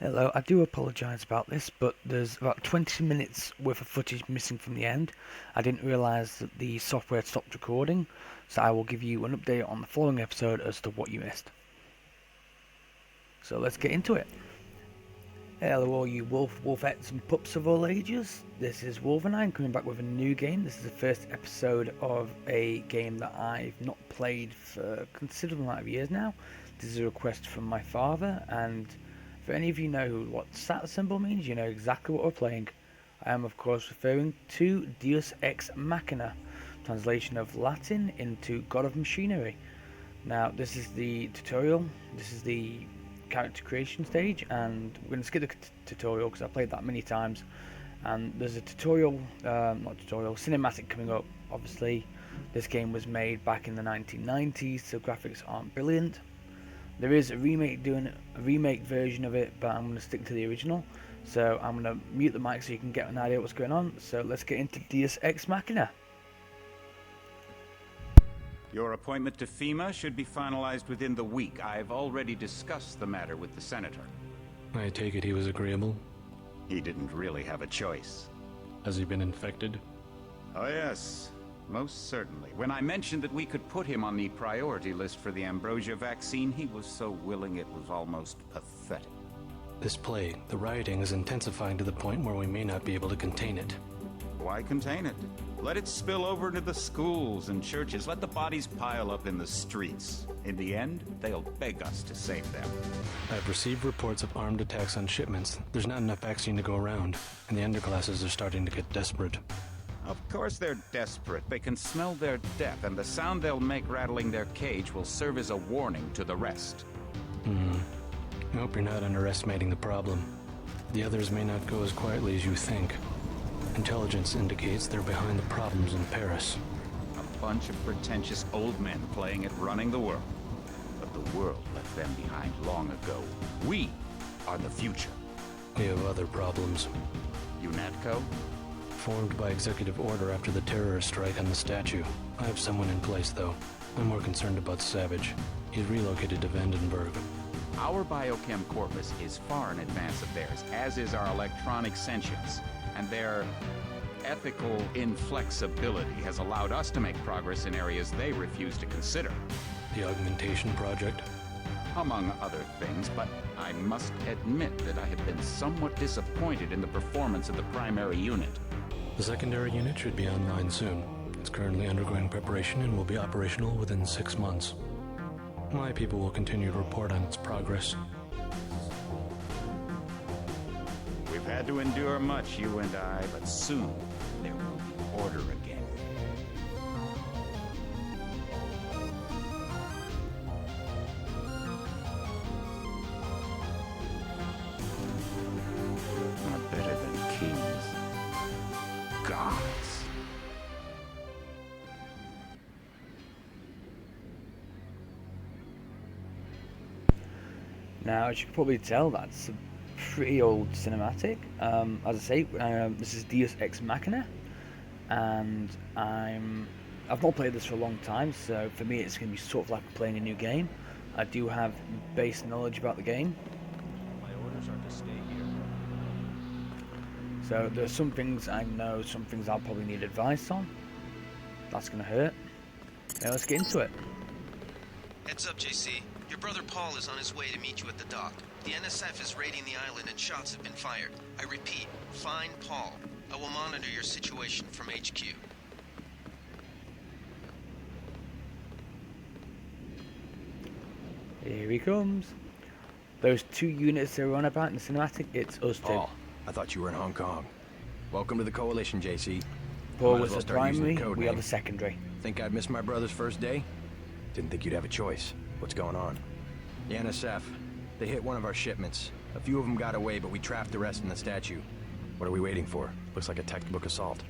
Hello, I do apologise about this, but there's about 20 minutes worth of footage missing from the end. I didn't realise that the software had stopped recording, so I will give you an update on the following episode as to what you missed. So let's get into it. Hello all you Wolfettes and pups of all ages. This is Wolvanine coming back with a new game. This is the first episode of a game that I've not played for a considerable amount of years now. This is a request from my father, and for any of you know what that symbol means, you know exactly what we're playing. I am of course referring to Deus Ex Machina, translation of Latin into God of Machinery. Now this is the tutorial, this is the character creation stage, and we're going to skip the tutorial because I've played that many times, and there's a cinematic coming up. Obviously this game was made back in the 1990s, so graphics aren't brilliant. There is a remake version of it, but I'm going to stick to the original. So I'm going to mute the mic so you can get an idea of what's going on. So let's get into Deus Ex Machina. Your appointment to FEMA should be finalized within the week. I've already discussed the matter with the senator. I take it he was agreeable? He didn't really have a choice. Has he been infected? Oh yes, most certainly. When I mentioned that we could put him on the priority list for the ambrosia vaccine, he was so willing it was almost pathetic. This plague, the rioting is intensifying to the point where we may not be able to contain it. Why contain it? Let it spill over into the schools and churches. Let the bodies pile up in the streets. In the end, they'll beg us to save them. I've received reports of armed attacks on shipments. There's not enough vaccine to go around, and the underclasses are starting to get desperate. Of course they're desperate. They can smell their death, and the sound they'll make rattling their cage will serve as a warning to the rest. I hope you're not underestimating the problem. The others may not go as quietly as you think. Intelligence indicates they're behind the problems in Paris. A bunch of pretentious old men playing at running the world. But the world left them behind long ago. We are the future. We have other problems. UNATCO? Formed by executive order after the terrorist strike on the statue. I have someone in place, though. I'm more concerned about Savage. He's relocated to Vandenberg. Our biochem corpus is far in advance of theirs, as is our electronic sentience. And their ethical inflexibility has allowed us to make progress in areas they refuse to consider. The augmentation project? Among other things, but I must admit that I have been somewhat disappointed in the performance of the primary unit. The secondary unit should be online soon. It's currently undergoing preparation and will be operational within 6 months. My people will continue to report on its progress. We've had to endure much, you and I, but soon there will be order again. Not better than kings. Gods. Now, as you can probably tell, that's a pretty old cinematic. As I say, this is Deus Ex Machina, and I've not played this for a long time, so for me it's going to be sort of like playing a new game. I do have base knowledge about the game. My orders are to stay here. So there's some things I know, some things I'll probably need advice on. That's going to hurt. Now let's get into it. Heads up, JC. Your brother Paul is on his way to meet you at the dock. The NSF is raiding the island and shots have been fired. I repeat, find Paul. I will monitor your situation from HQ. Here he comes. Those two units they were on about in the cinematic, it's us two. Paul, I thought you were in Hong Kong. Welcome to the Coalition, JC. Paul Might was as well the start using primary, code we are name. the secondary. Think I'd miss my brother's first day? Didn't think you'd have a choice. What's going on? The NSF. They hit one of our shipments. A few of them got away, but we trapped the rest in the statue. What are we waiting for? Looks like a textbook assault.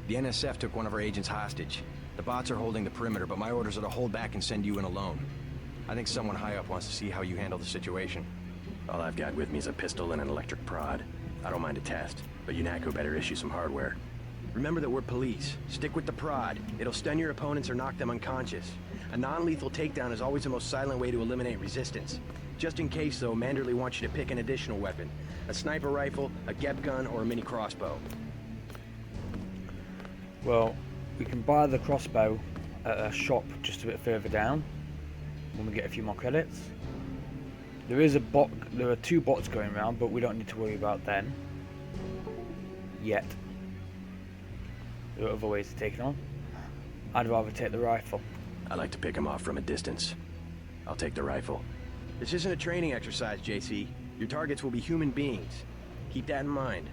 The NSF took one of our agents hostage. The bots are holding the perimeter, but my orders are to hold back and send you in alone. I think someone high up wants to see how you handle the situation. All I've got with me is a pistol and an electric prod. I don't mind a test, but UNATCO better issue some hardware. Remember that we're police. Stick with the prod. It'll stun your opponents or knock them unconscious. A non-lethal takedown is always the most silent way to eliminate resistance. Just in case, though, Manderley wants you to pick an additional weapon. A sniper rifle, a GEP gun, or a mini crossbow. Well, we can buy the crossbow at a shop just a bit further down when we get a few more credits. There is a bot. There are 2 bots going around, but we don't need to worry about them yet. There are other ways to take it on. I'd rather take the rifle. I like to pick him off from a distance. I'll take the rifle. This isn't a training exercise, JC. Your targets will be human beings. Keep that in mind.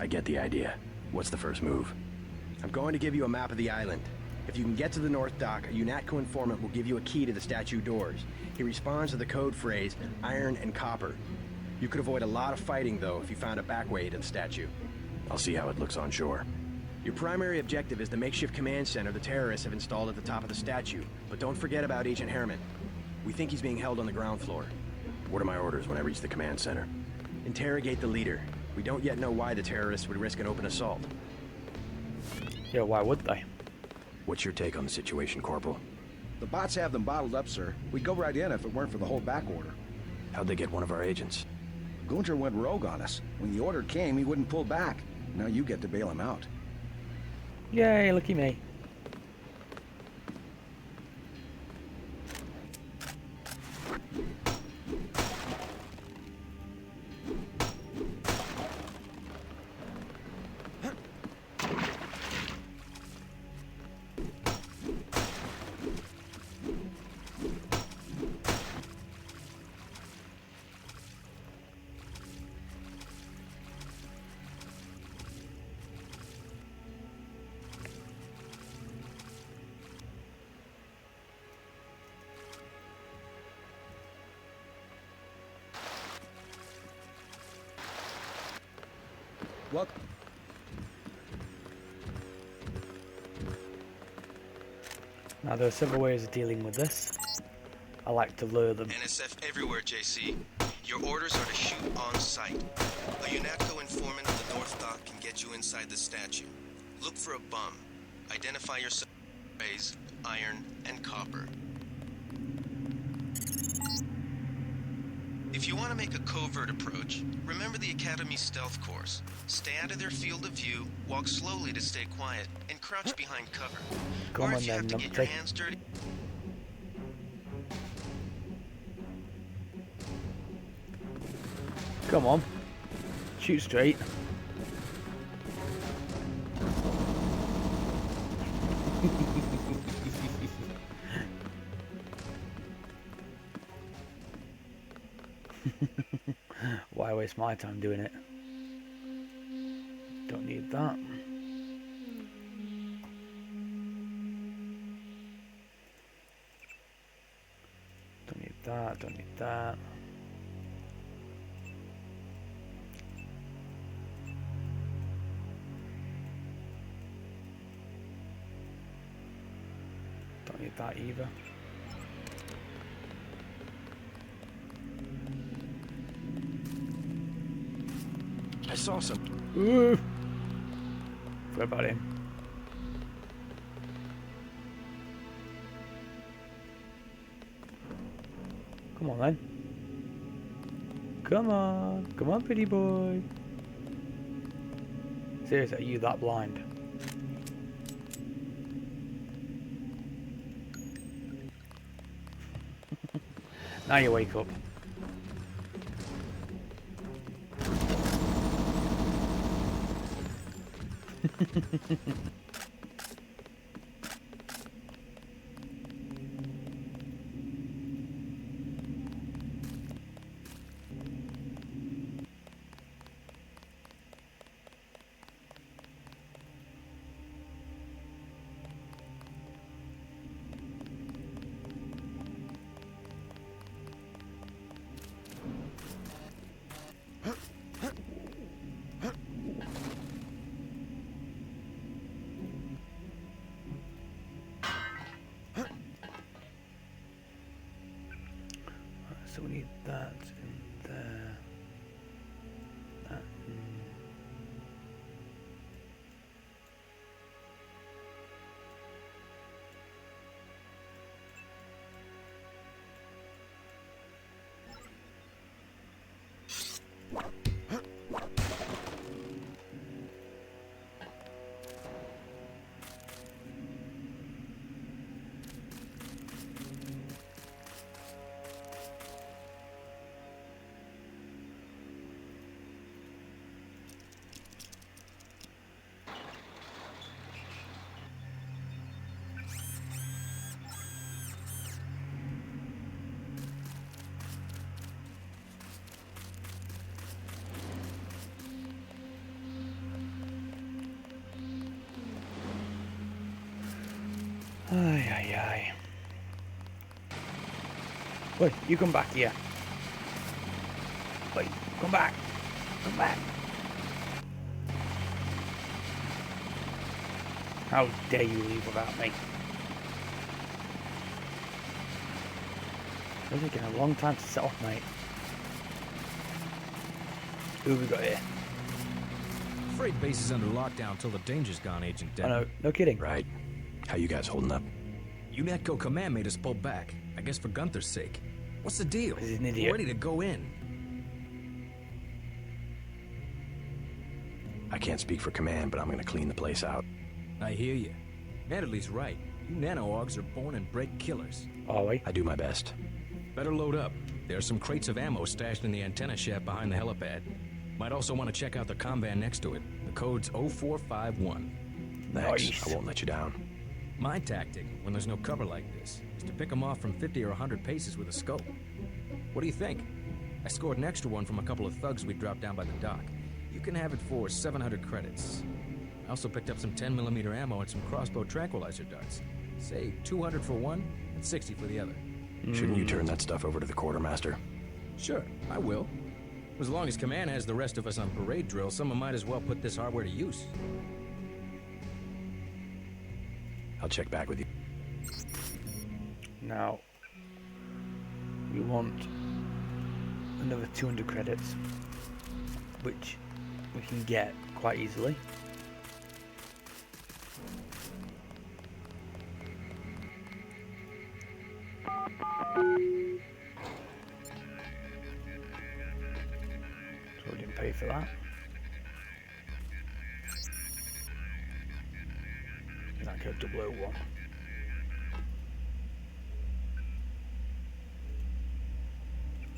I get the idea. What's the first move? I'm going to give you a map of the island. If you can get to the North Dock, a UNATCO informant will give you a key to the statue doors. He responds to the code phrase, iron and copper. You could avoid a lot of fighting, though, if you found a back way to the statue. I'll see how it looks on shore. Your primary objective is the makeshift command center the terrorists have installed at the top of the statue. But don't forget about Agent Herman. We think he's being held on the ground floor. What are my orders when I reach the command center? Interrogate the leader. We don't yet know why the terrorists would risk an open assault. Yeah, why would they? What's your take on the situation, Corporal? The bots have them bottled up, sir. We'd go right in if it weren't for the whole back order. How'd they get one of our agents? Gunter went rogue on us. When the order came, he wouldn't pull back. Now you get to bail him out. Yay, lucky me. What? Now there are several ways of dealing with this. I like to lure them. NSF everywhere, JC. Your orders are to shoot on sight. A UNATCO informant at the North Dock can get you inside the statue. Look for a bum. Identify yourself with rays, iron, and copper. If you want to make a covert approach, remember the Academy stealth course. Stay out of their field of view, walk slowly to stay quiet, and crouch behind cover. Come Or on if you have to then, get your numpty. hands dirty... Come on. Shoot straight. Why waste my time doing it? Don't need that. Don't need that, don't need that. Don't need that either. I saw some. Ooh. Forgot about him. Come on then. Come on. Come on, pretty boy. Seriously, are you that blind? Now you wake up. So we need that in there. That in. Ay, ay, ay. Wait, you come back here. Wait, come back. Come back. How dare you leave without me? It's taking a long time to set off, mate. Who have we got here? Freight base is under lockdown till the danger's gone, Agent I Denton. know, no kidding. Right. How you guys holding up? UNATCO command made us pull back. I guess for Gunther's sake. What's the deal? He's an We're idiot. ready to go in. I can't speak for command, but I'm gonna clean the place out. I hear you. Natalie's right. You nano-augs are born and bred killers. Are we? I do my best. Better load up. There are some crates of ammo stashed in the antenna shaft behind the helipad. Might also want to check out the comvan next to it. The code's 0451. Thanks. Nice. I won't let you down. My tactic, when there's no cover like this, is to pick them off from 50 or 100 paces with a scope. What do you think? I scored an extra one from a couple of thugs we dropped down by the dock. You can have it for 700 credits. I also picked up some 10mm ammo and some crossbow tranquilizer darts. Say 200 for one and 60 for the other. Shouldn't you turn that stuff over to the quartermaster? Sure, I will. As long as command has the rest of us on parade drill, someone might as well put this hardware to use. I'll check back with you. Now, we want another 200 credits, which we can get quite easily. So we didn't pay for that. UNATCO 001.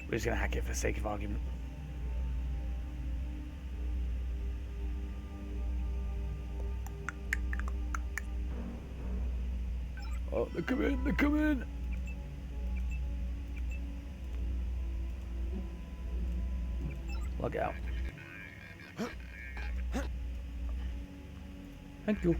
We're just gonna hack it for the sake of argument. Oh, they're coming, they're coming! Log out. Thank you.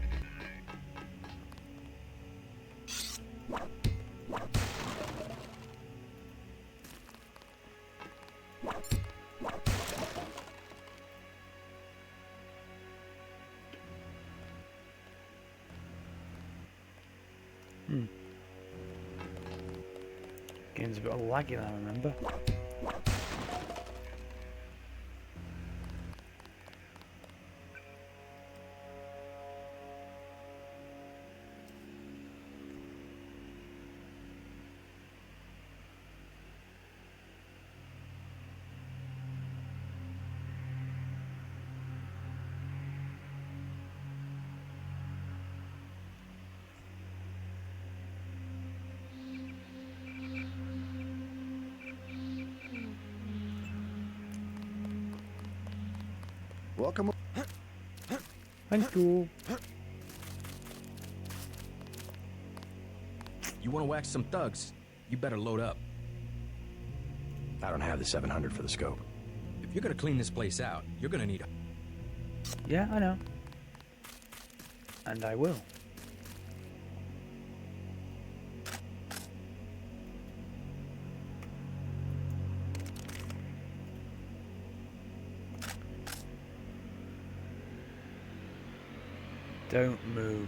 Game's a bit laggy, I remember. Welcome. Thank you. You want to whack some thugs? You better load up. I don't have the 700 for the scope. If you're gonna clean this place out, you're gonna need... Yeah, I know. And I will. Don't move.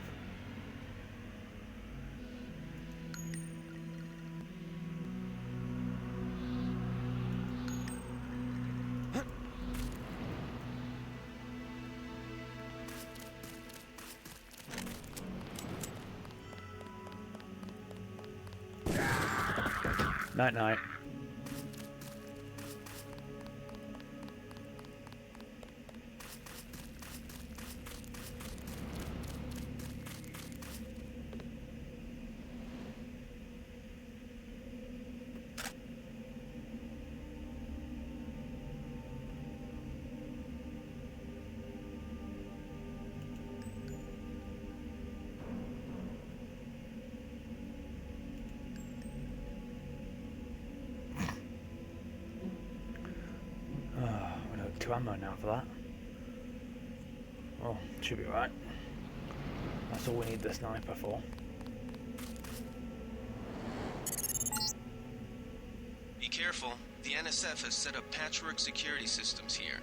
Night night. Two ammo now for that. Oh, should be right. That's all we need the sniper for. careful. The NSF has set up patchwork security systems here.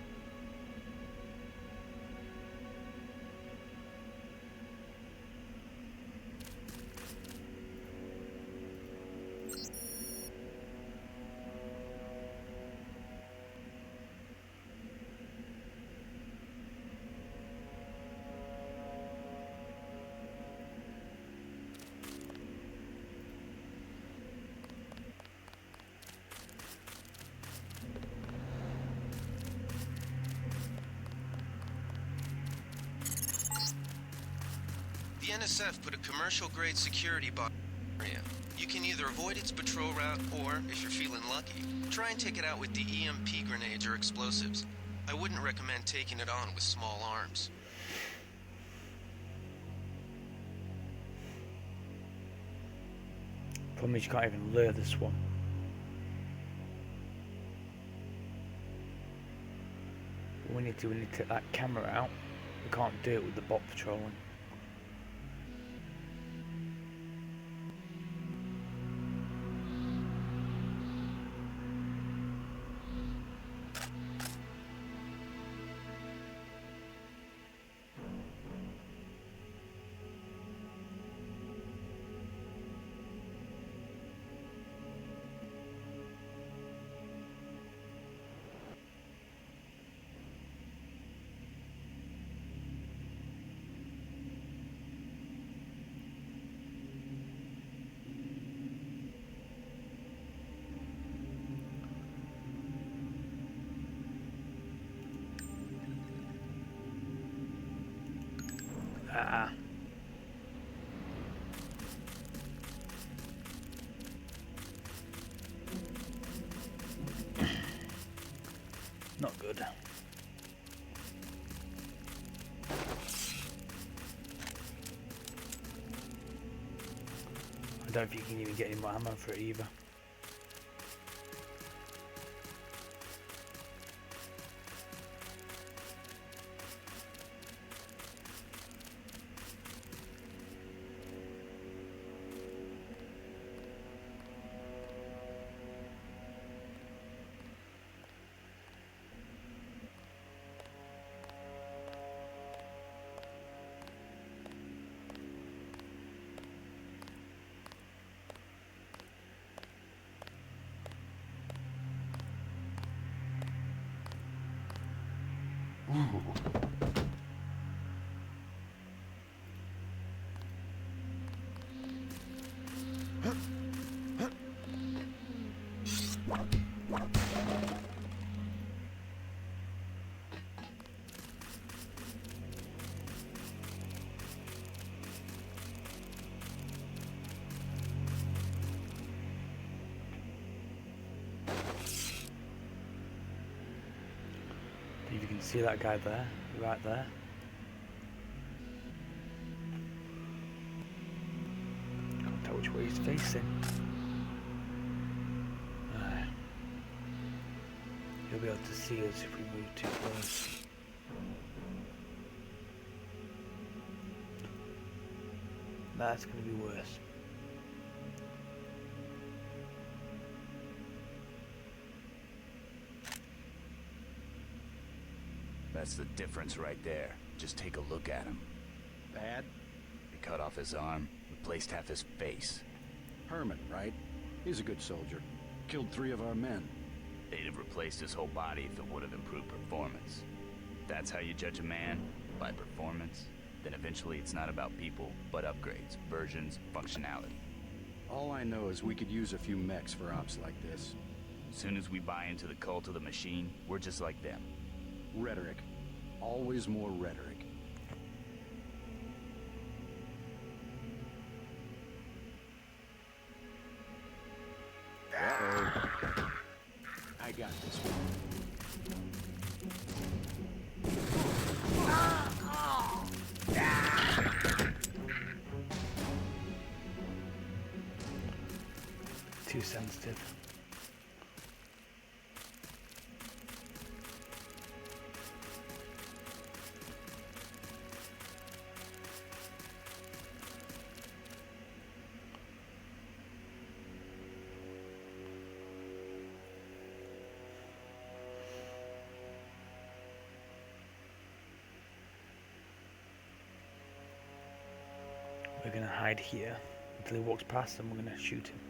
The NSF put a commercial-grade security box in the area. You can either avoid its patrol route, or, if you're feeling lucky, try and take it out with the EMP grenades or explosives. I wouldn't recommend taking it on with small arms. Problem is you can't even lure this one. We need to take that camera out. We can't do it with the bot patrolling. Not good. I don't think you can even get any more ammo for it either. If you can see that guy there, right there. Can't tell which way he's facing. He'll be able to see us if we move too close. That's going to be worse. That's the difference right there. Just take a look at him. Bad? They cut off his arm, replaced half his face. Herman, right? He's a good soldier. Killed 3 of our men. They'd have replaced his whole body if it would have improved performance. If that's how you judge a man, by performance, then eventually it's not about people, but upgrades, versions, functionality. All I know is we could use a few mechs for ops like this. As soon as we buy into the cult of the machine, we're just like them. Rhetoric. Always more rhetoric. Uh-oh. I got this one. Too sensitive. We're going to hide here until he walks past and we're going to shoot him.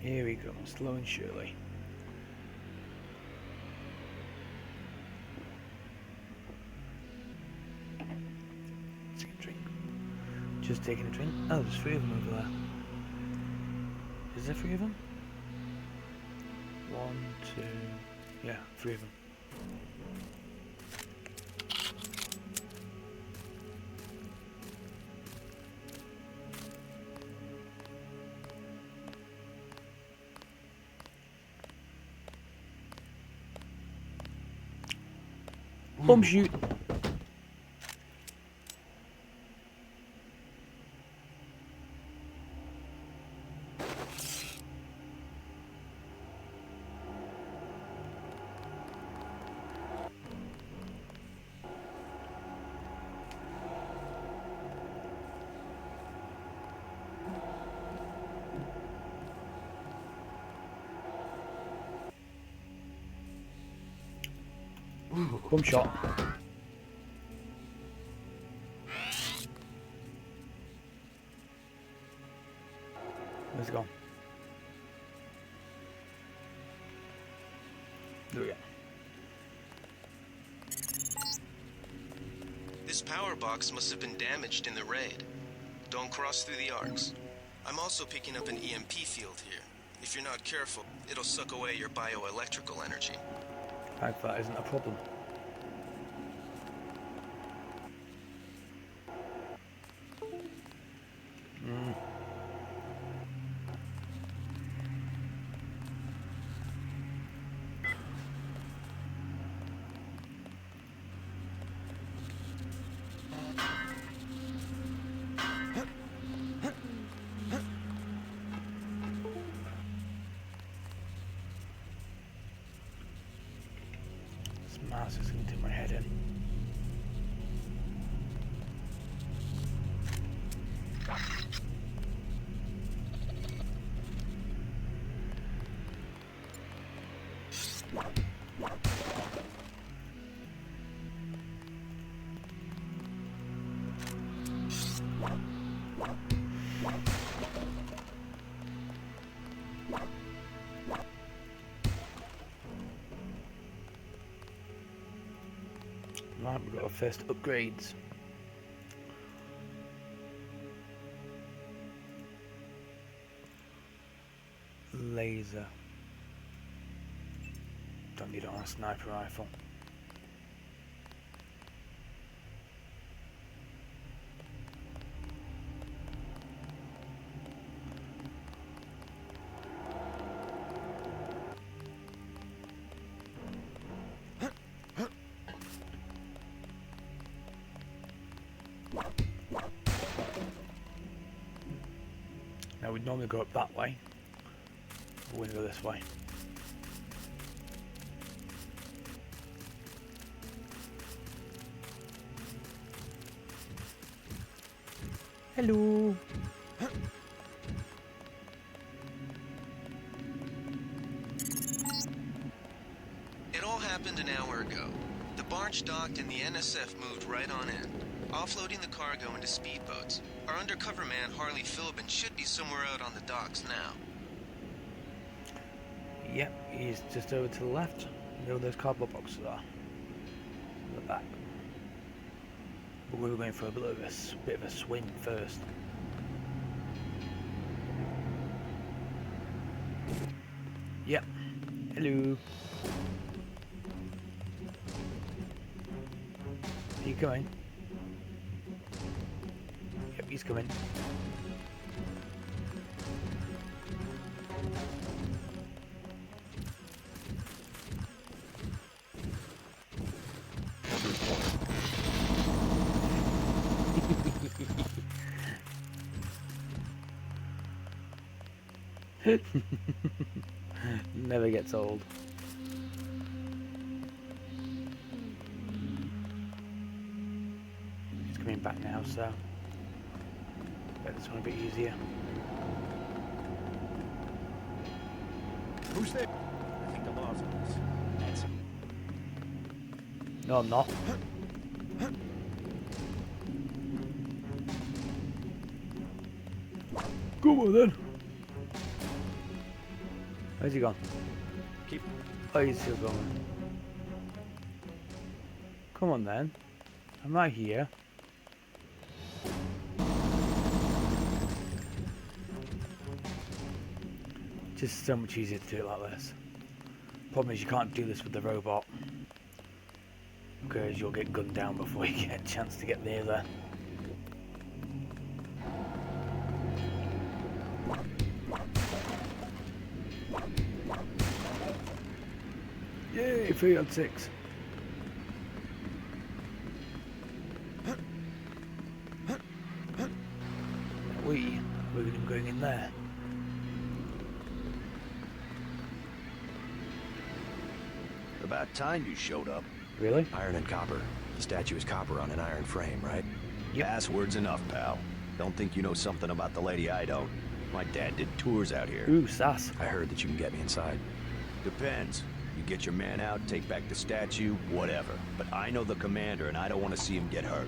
Here we go, slow and surely. Take a drink. Just taking a drink. Oh, there's 3 of them over there. Is there 3 of them? 1, 2... Yeah, 3 of them. Bomb shoot. Ooh, bomb shot. Where's it gone? There we go. This power box must have been damaged in the raid. Don't cross through the arcs. I'm also picking up an EMP field here. If you're not careful, it'll suck away your bioelectrical energy. I hope that isn't a problem. Mouse is going to do my head in. Right, we've got our first upgrades. Laser. Don't need it on a sniper rifle. Now we'd normally go up that way, but we're going to go this way. Hello. It all happened an hour ago. The barge docked and the NSF moved right on in, offloading the cargo into speedboats. Our undercover man, Harley Philbin, should be somewhere out on the docks now. Yep, he's just over to the left. You know those cardboard boxes are. In the back. But we were going for a bit of a swim first. Yep. Hello. Are you coming? Yep, he's coming. Never gets old. It's coming back now, so bet this one a bit easier. Who's there? I think the law's on us. That's No, I'm not. Come on then. Where's he gone? Keep. Oh, he's still going. Come on then. I'm right here. Just so much easier to do it like this. Problem is you can't do this with the robot, because you'll get gunned down before you get a chance to get near there. Yay, 3 on 6. We're going to be going in there. About time you showed up. Really? Iron and copper. The statue is copper on an iron frame, right? Yep. Password's enough, pal. Don't think you know something about the lady I don't. My dad did tours out here. Ooh, sass. I heard that you can get me inside. Depends. You get your man out, take back the statue, whatever. But I know the commander and I don't want to see him get hurt.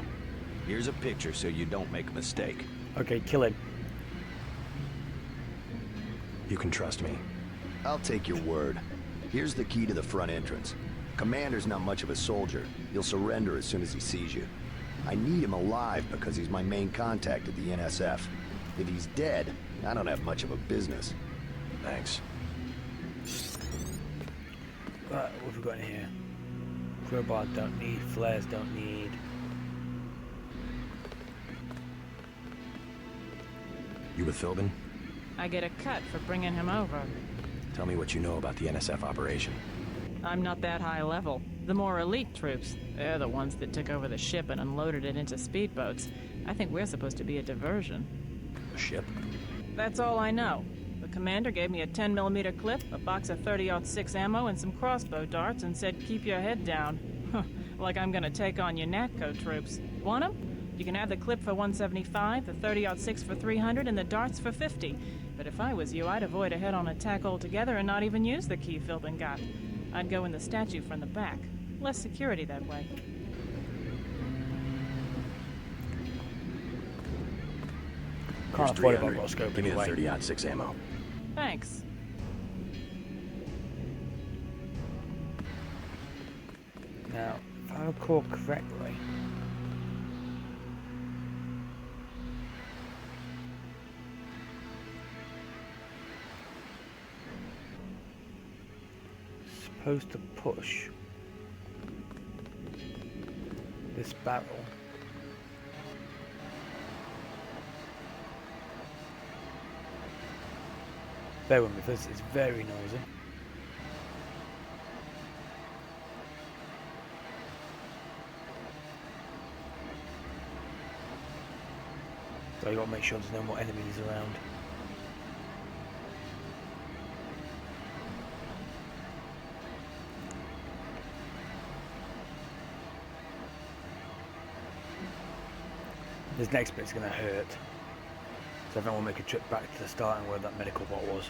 Here's a picture so you don't make a mistake. Okay, kill him. You can trust me. I'll take your word. Here's the key to the front entrance. Commander's not much of a soldier. He'll surrender as soon as he sees you. I need him alive because he's my main contact at the NSF. If he's dead, I don't have much of a business. Thanks. Right, what have we got in here? Crowbar don't need, flares don't need. You with Philbin? I get a cut for bringing him over. Tell me what you know about the NSF operation. I'm not that high level. The more elite troops, they're the ones that took over the ship and unloaded it into speedboats. I think we're supposed to be a diversion. A ship? That's all I know. The commander gave me a 10mm clip, a box of 30-06 ammo, and some crossbow darts and said, keep your head down. Like I'm gonna take on UNATCO troops. Want 'em? You can have the clip for 175, the 30-06 for 300, and the darts for 50. But if I was you, I'd avoid a head-on attack altogether and not even use the key Philbin got. I'd go in the statue from the back. Less security that way. Can't afford it, but I've got a scope Give me the anyway. 30-06 ammo. Thanks. Now, if I recall correctly, supposed to push this barrel bear with me, this is very noisy. So you got to make sure there's no more enemies around. This next bit's going to hurt. So I think we'll make a trip back to the starting where that medical bot was.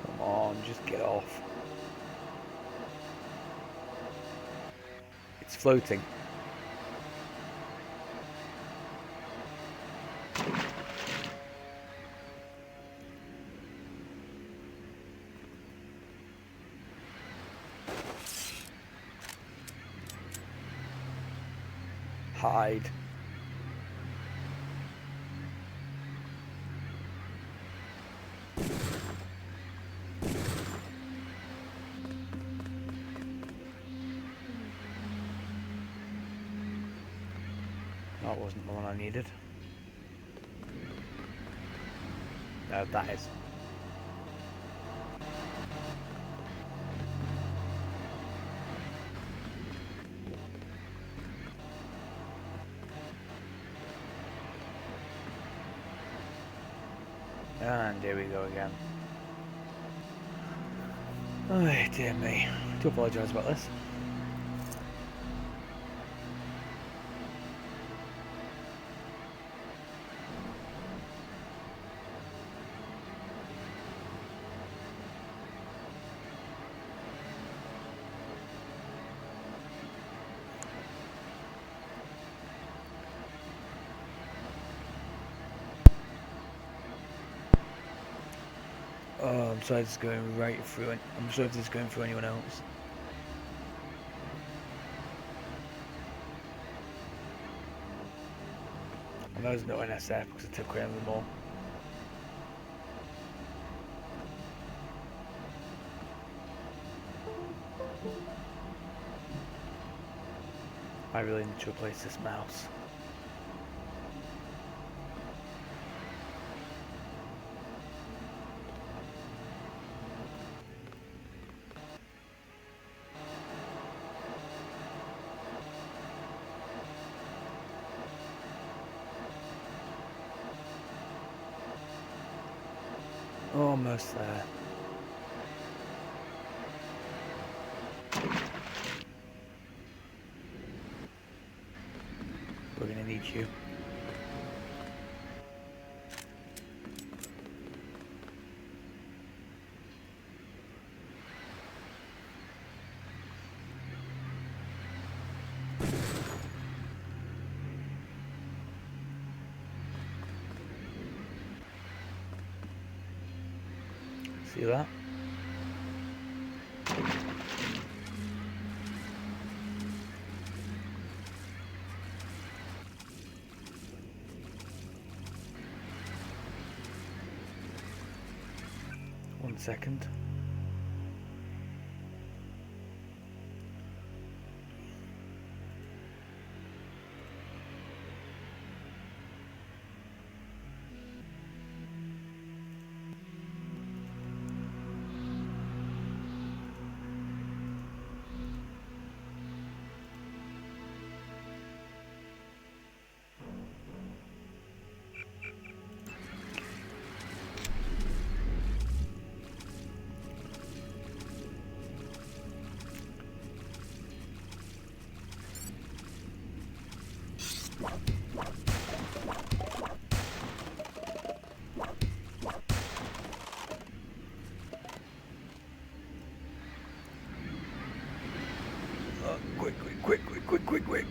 Come on, just get off. It's floating. Hide. That wasn't the one I needed. No, that is. And here we go again. Oh dear me. I do apologise about this. Oh, I'm sorry, this is going right through. I'm sorry if this is going through anyone else. I know there's no NSF because I took care of them all. I really need to replace this mouse. Almost there. We're gonna need you. See that? One second. Quick.